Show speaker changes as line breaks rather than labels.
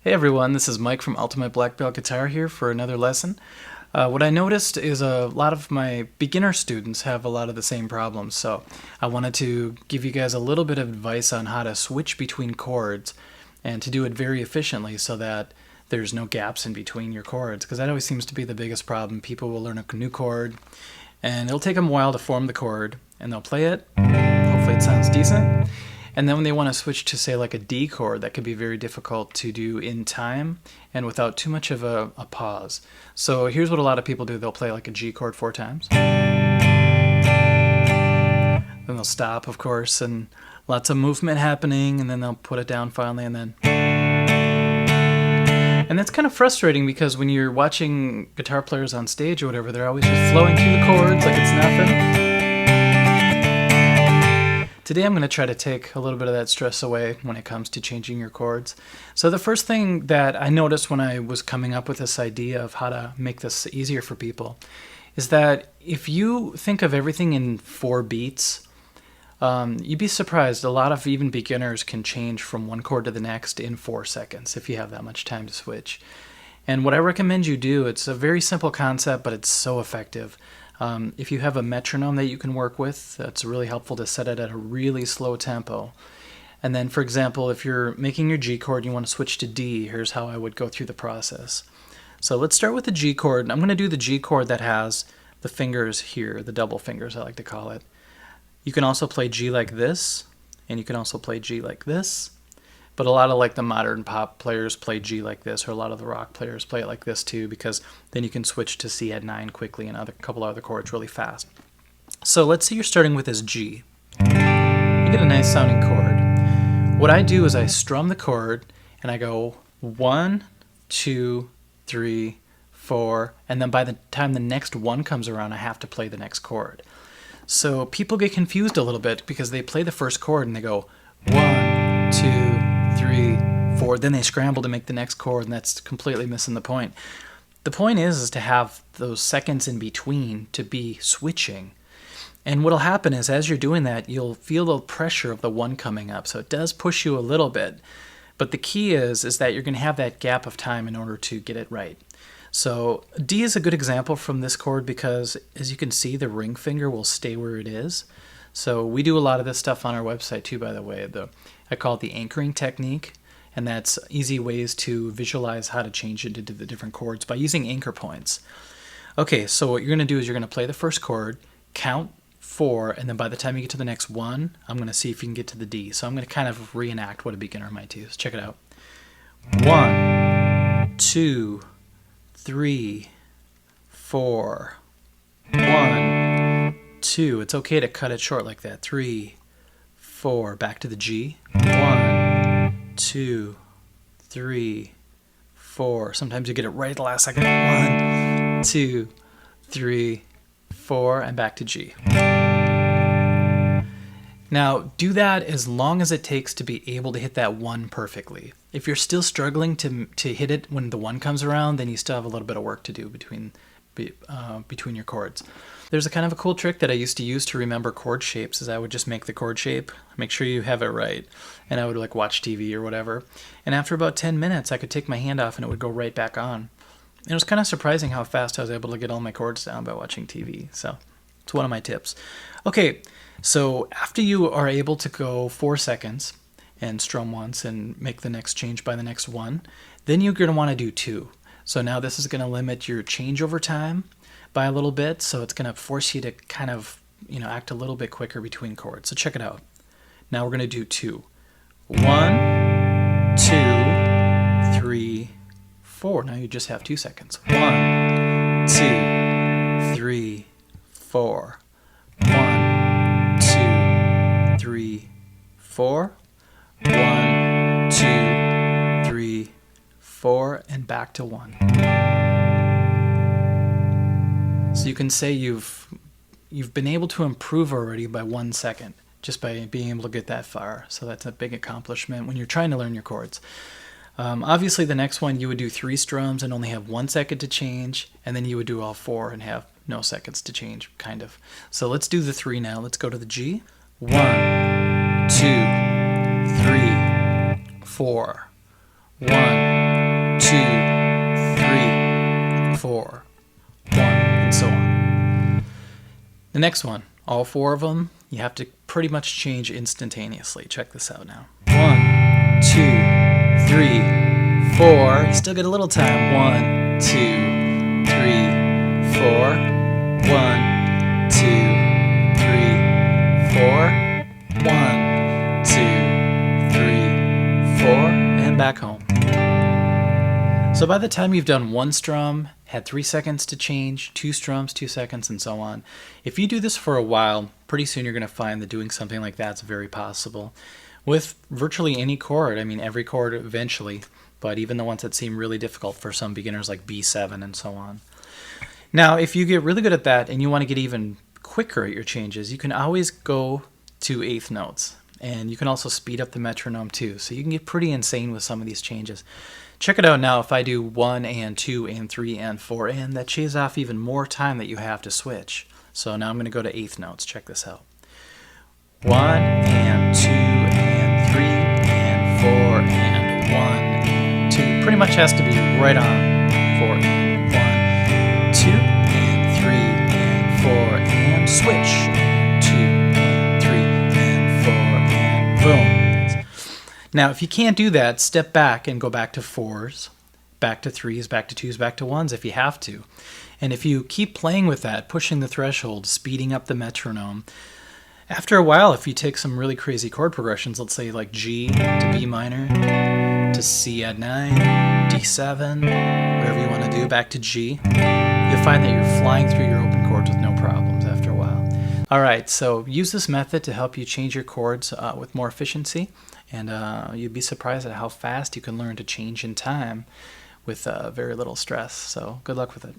Hey everyone, this is Mike from Ultimate Black Belt Guitar here for another lesson. What I noticed is a lot of my beginner students have a lot of the same problems, so I wanted to give you guys a little bit of advice on how to switch between chords and to do it very efficiently so that there's no gaps in between your chords, because that always seems to be the biggest problem. People will learn a new chord and it'll take them a while to form the chord and they'll play it. Hopefully it sounds decent. And then when they want to switch to, say, like a D chord, that could be very difficult to do in time and without too much of a pause. So here's what a lot of people do. They'll play like a G chord 4 times. Then they'll stop, of course, and lots of movement happening, and then they'll put it down finally, and then... And that's kind of frustrating because when you're watching guitar players on stage or whatever, they're always just flowing through the chords like it's nothing. Today I'm going to try to take a little bit of that stress away when it comes to changing your chords. So the first thing that I noticed when I was coming up with this idea of how to make this easier for people is that if you think of everything in 4 beats, you'd be surprised. A lot of even beginners can change from one chord to the next in 4 seconds if you have that much time to switch. And what I recommend you do, it's a very simple concept, but it's so effective. If you have a metronome that you can work with, that's really helpful to set it at a really slow tempo. And then, for example, if you're making your G chord and you want to switch to D, here's how I would go through the process. So let's start with the G chord. I'm going to do the G chord that has the fingers here, the double fingers I like to call it. You can also play G like this, and you can also play G like this. But a lot of like the modern pop players play G like this, or a lot of the rock players play it like this too, because then you can switch to C at 9 quickly and a couple other chords really fast. So let's say you're starting with this G. You get a nice sounding chord. What I do is I strum the chord and I go 1, 2, 3, 4, and then by the time the next one comes around, I have to play the next chord. So people get confused a little bit because they play the first chord and they go 1, 2, 3, 4, then they scramble to make the next chord, and that's completely missing the point. The point is to have those seconds in between to be switching. And what'll happen is as you're doing that, you'll feel the pressure of the one coming up, so it does push you a little bit. But the key is that you're going to have that gap of time in order to get it right. So D is a good example from this chord because, as you can see, the ring finger will stay where it is. So we do a lot of this stuff on our website too, by the way. I call it the anchoring technique, and that's easy ways to visualize how to change it into the different chords by using anchor points. Okay, so what you're going to do is you're going to play the first chord, count 4, and then by the time you get to the next one, I'm going to see if you can get to the D. So I'm going to kind of reenact what a beginner might do. So check it out. 1, 2, 3, 4, 1, 2. It's okay to cut it short like that. 3, 4. Back to the G. 1, 2, 3, 4. Sometimes you get it right at the last second. 1, 2, 3, 4, and back to G. Now, do that as long as it takes to be able to hit that 1 perfectly. If you're still struggling to hit it when the 1 comes around, then you still have a little bit of work to do between your chords. There's a kind of a cool trick that I used to use to remember chord shapes is I would just make the chord shape, make sure you have it right, and I would like watch TV or whatever. And after about 10 minutes, I could take my hand off and it would go right back on. And it was kind of surprising how fast I was able to get all my chords down by watching TV. So it's one of my tips. Okay, so after you are able to go 4 seconds and strum once and make the next change by the next one, then you're going to want to do 2. So now this is going to limit your changeover time by a little bit, so it's going to force you to kind of, act a little bit quicker between chords. So check it out. Now we're going to do 2. 1, 2, 3, 4. Now you just have 2 seconds. 1, 2, 3, 4. 1, 2, 3, 4. 1, 2, 3, 4, and back to 1. So you can say you've been able to improve already by 1 second just by being able to get that far. So that's a big accomplishment when you're trying to learn your chords. Obviously the next one you would do 3 strums and only have 1 second to change, and then you would do all 4 and have no seconds to change, kind of. So let's do the 3 now. Let's go to the G. 1, 2, 3, 4. 1, and so on. The next one, all 4 of them, you have to pretty much change instantaneously. Check this out now. 1, 2, 3, 4. You still get a little time. 1, 2, 3, 4. 1, 2, 3, 4. 1, 2, 3, 4. And back home. So by the time you've done 1 strum, had 3 seconds to change, 2 strums, 2 seconds, and so on, if you do this for a while, pretty soon you're going to find that doing something like that's very possible. With virtually any chord, I mean every chord eventually, but even the ones that seem really difficult for some beginners like B7 and so on. Now, if you get really good at that and you want to get even quicker at your changes, you can always go to 8th notes. And you can also speed up the metronome too, so you can get pretty insane with some of these changes. Check it out now. If I do 1 and 2 and 3 and 4 and, that shaves off even more time that you have to switch. So now I'm going to go to 8th notes. Check this out. 1 and 2 and 3 and 4 and 1, 2. Pretty much has to be right on 4 and 1, 2 and 3 and 4 and switch. 2 and 3 and 4 and boom. Now, if you can't do that, step back and go back to 4s, back to 3s, back to 2s, back to 1s if you have to. And if you keep playing with that, pushing the threshold, speeding up the metronome, after a while, if you take some really crazy chord progressions, let's say like G to B minor, to C add 9, D7, whatever you want to do, back to G, you'll find that you're flying through your open chords with no problems after a while. All right, so use this method to help you change your chords with more efficiency. And you'd be surprised at how fast you can learn to change in time with very little stress. So good luck with it.